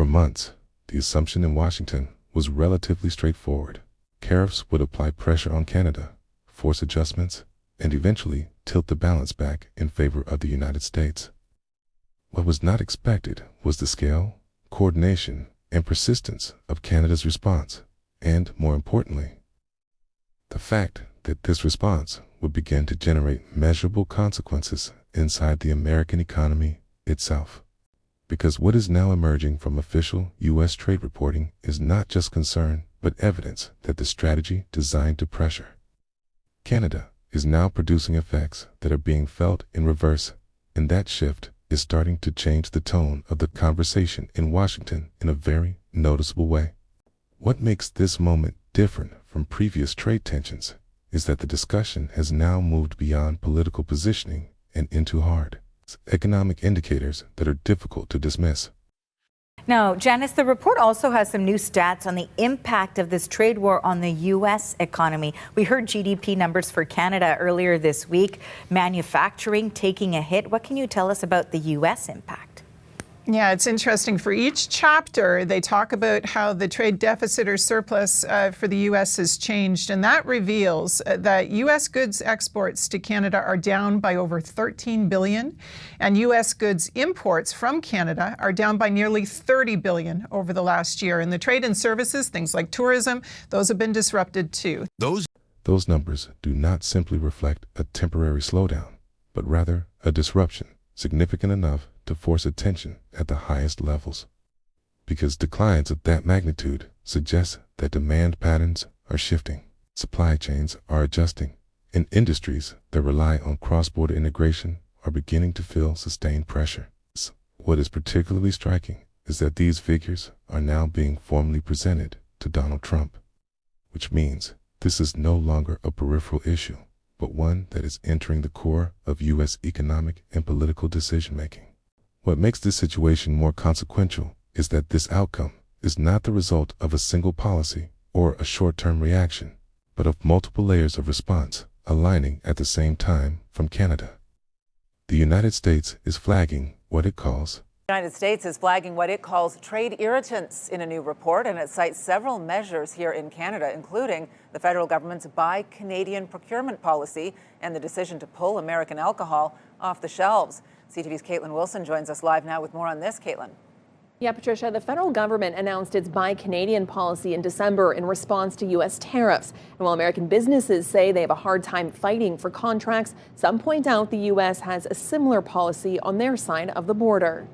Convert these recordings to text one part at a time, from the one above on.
For months, the assumption in Washington was relatively straightforward. Tariffs would apply pressure on Canada, force adjustments, and eventually tilt the balance back in favor of the United States. What was not expected was the scale, coordination, and persistence of Canada's response, and, more importantly, the fact that this response would begin to generate measurable consequences inside the American economy itself. Because what is now emerging from official U.S. trade reporting is not just concern, but evidence that the strategy designed to pressure Canada is now producing effects that are being felt in reverse, and that shift is starting to change the tone of the conversation in Washington in a very noticeable way. What makes this moment different from previous trade tensions is that the discussion has now moved beyond political positioning and into hard economic indicators that are difficult to dismiss. Now, Janice, the report also has some new stats on the impact of this trade war on the U.S. economy. We heard GDP numbers for Canada earlier this week, manufacturing taking a hit. What can you tell us about the U.S. impact? Yeah, it's interesting. For each chapter, they talk about how the trade deficit or surplus for the U.S. has changed. And that reveals that U.S. goods exports to Canada are down by over $13 billion. And U.S. goods imports from Canada are down by nearly $30 billion over the last year. And the trade and services, things like tourism, those have been disrupted too. Those numbers do not simply reflect a temporary slowdown, but rather a disruption significant enough to force attention at the highest levels. Because declines of that magnitude suggest that demand patterns are shifting, supply chains are adjusting, and industries that rely on cross-border integration are beginning to feel sustained pressure. What is particularly striking is that these figures are now being formally presented to Donald Trump, which means this is no longer a peripheral issue, but one that is entering the core of U.S. economic and political decision-making. What makes this situation more consequential is that this outcome is not the result of a single policy or a short-term reaction, but of multiple layers of response aligning at the same time from Canada. The United States is flagging what it calls trade irritants in a new report, and it cites several measures here in Canada, including the federal government's Buy Canadian procurement policy and the decision to pull American alcohol off the shelves. CTV's Caitlin Wilson joins us live now with more on this. Caitlin. Yeah, Patricia, the federal government announced its Buy Canadian policy in December in response to U.S. tariffs. And while American businesses say they have a hard time fighting for contracts, some point out the U.S. has a similar policy on their side of the border.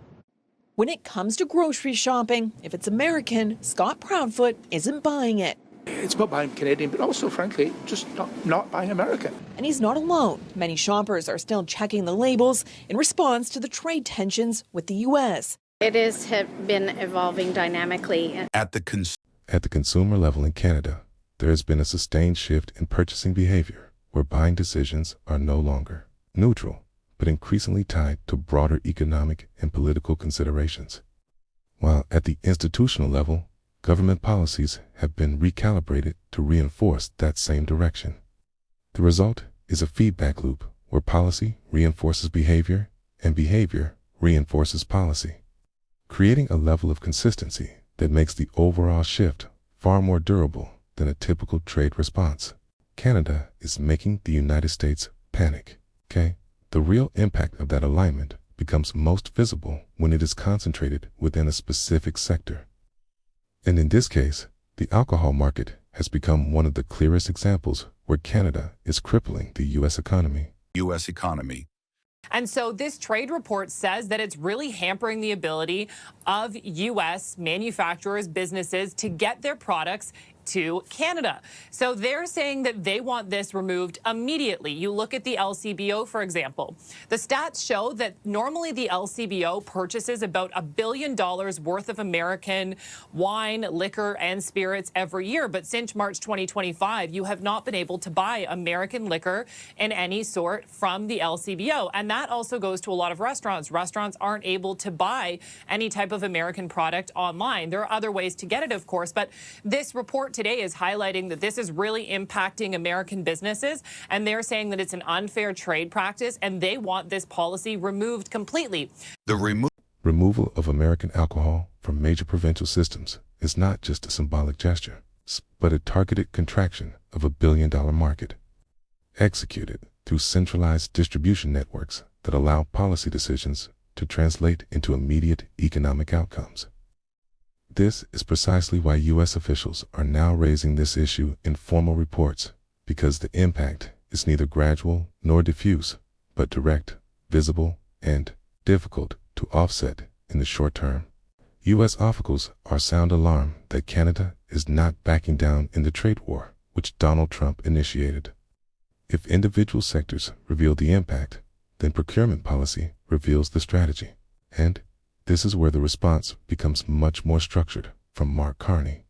When it comes to grocery shopping, if it's American, Scott Proudfoot isn't buying it. It's about buying Canadian, but also, frankly, just not buying American. And he's not alone. Many shoppers are still checking the labels in response to the trade tensions with the U.S. It has been evolving dynamically. At the consumer level in Canada, there has been a sustained shift in purchasing behavior where buying decisions are no longer neutral, but increasingly tied to broader economic and political considerations. While at the institutional level, government policies have been recalibrated to reinforce that same direction. The result is a feedback loop where policy reinforces behavior and behavior reinforces policy, creating a level of consistency that makes the overall shift far more durable than a typical trade response. Canada is making the United States panic, okay? The real impact of that alignment becomes most visible when it is concentrated within a specific sector. And in this case, the alcohol market has become one of the clearest examples where Canada is crippling the U.S. economy. And so this trade report says that it's really hampering the ability of U.S. manufacturers, businesses to get their products to Canada. So they're saying that they want this removed immediately. You look at the LCBO, for example. The stats show that normally the LCBO purchases about $1 billion worth of American wine, liquor, and spirits every year. But since March 2025, you have not been able to buy American liquor in any sort from the LCBO. And that also goes to a lot of restaurants. Restaurants aren't able to buy any type of American product online. There are other ways to get it, of course, but this report today is highlighting that this is really impacting American businesses, and they're saying that it's an unfair trade practice, and they want this policy removed completely. Removal of American alcohol from major provincial systems is not just a symbolic gesture, but a targeted contraction of a billion-dollar market, executed through centralized distribution networks that allow policy decisions to translate into immediate economic outcomes. This is precisely why U.S. officials are now raising this issue in formal reports, because the impact is neither gradual nor diffuse, but direct, visible, and difficult to offset in the short term. U.S. officials are sound alarm that Canada is not backing down in the trade war, which Donald Trump initiated. If individual sectors reveal the impact, then procurement policy reveals the strategy. And this is where the response becomes much more structured. From Mark Carney.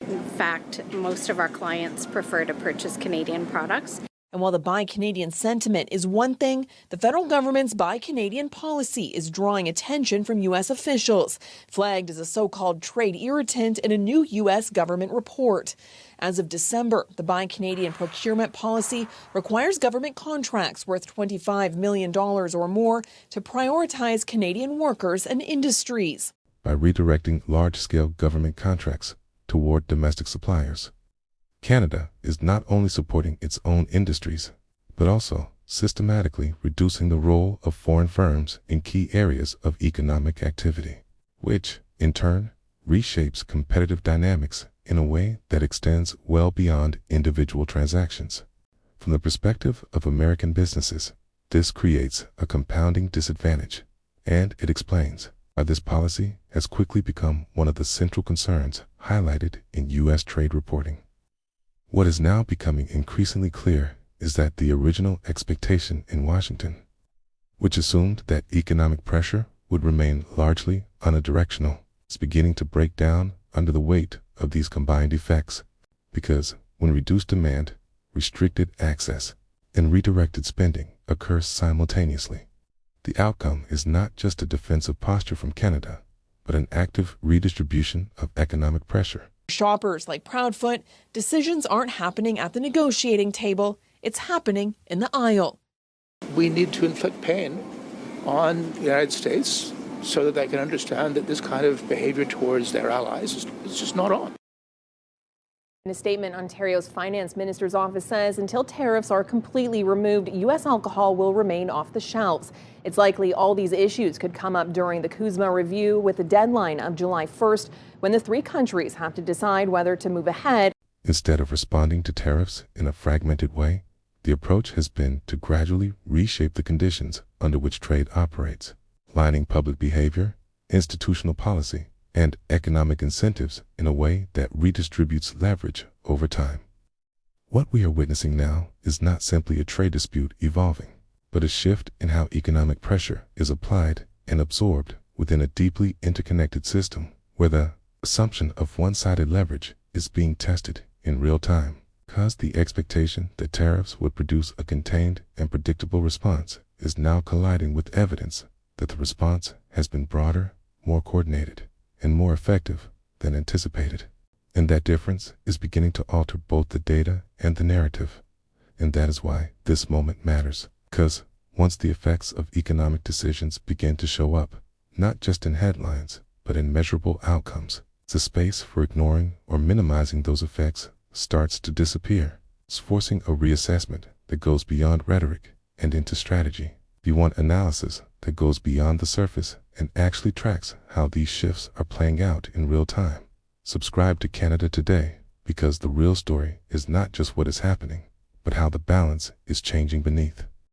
In fact, most of our clients prefer to purchase Canadian products. And while the Buy Canadian sentiment is one thing, the federal government's Buy Canadian policy is drawing attention from U.S. officials, flagged as a so-called trade irritant in a new U.S. government report. As of December, the Buy Canadian procurement policy requires government contracts worth $25 million or more to prioritize Canadian workers and industries. By redirecting large-scale government contracts toward domestic suppliers, Canada is not only supporting its own industries, but also systematically reducing the role of foreign firms in key areas of economic activity, which, in turn, reshapes competitive dynamics in a way that extends well beyond individual transactions. From the perspective of American businesses, this creates a compounding disadvantage, and it explains why this policy has quickly become one of the central concerns highlighted in U.S. trade reporting. What is now becoming increasingly clear is that the original expectation in Washington, which assumed that economic pressure would remain largely unidirectional, is beginning to break down under the weight of these combined effects, because when reduced demand, restricted access, and redirected spending occur simultaneously, the outcome is not just a defensive posture from Canada, but an active redistribution of economic pressure. Shoppers like Proudfoot, decisions aren't happening at the negotiating table, it's happening in the aisle. We need to inflict pain on the United States so that they can understand that this kind of behavior towards their allies is just not on. In a statement, Ontario's finance minister's office says until tariffs are completely removed, U.S. alcohol will remain off the shelves. It's likely all these issues could come up during the CUSMA review, with a deadline of July 1st, when the three countries have to decide whether to move ahead. Instead of responding to tariffs in a fragmented way, the approach has been to gradually reshape the conditions under which trade operates, aligning public behavior, institutional policy, and economic incentives in a way that redistributes leverage over time. What we are witnessing now is not simply a trade dispute evolving, but a shift in how economic pressure is applied and absorbed within a deeply interconnected system where the assumption of one-sided leverage is being tested in real time, because the expectation that tariffs would produce a contained and predictable response is now colliding with evidence that the response has been broader, more coordinated, and more effective than anticipated. And that difference is beginning to alter both the data and the narrative. And that is why this moment matters, because once the effects of economic decisions begin to show up, not just in headlines, but in measurable outcomes, the space for ignoring or minimizing those effects starts to disappear. It's forcing a reassessment that goes beyond rhetoric and into strategy. If you want analysis that goes beyond the surface and actually tracks how these shifts are playing out in real time, subscribe to Canada Today, because the real story is not just what is happening, but how the balance is changing beneath.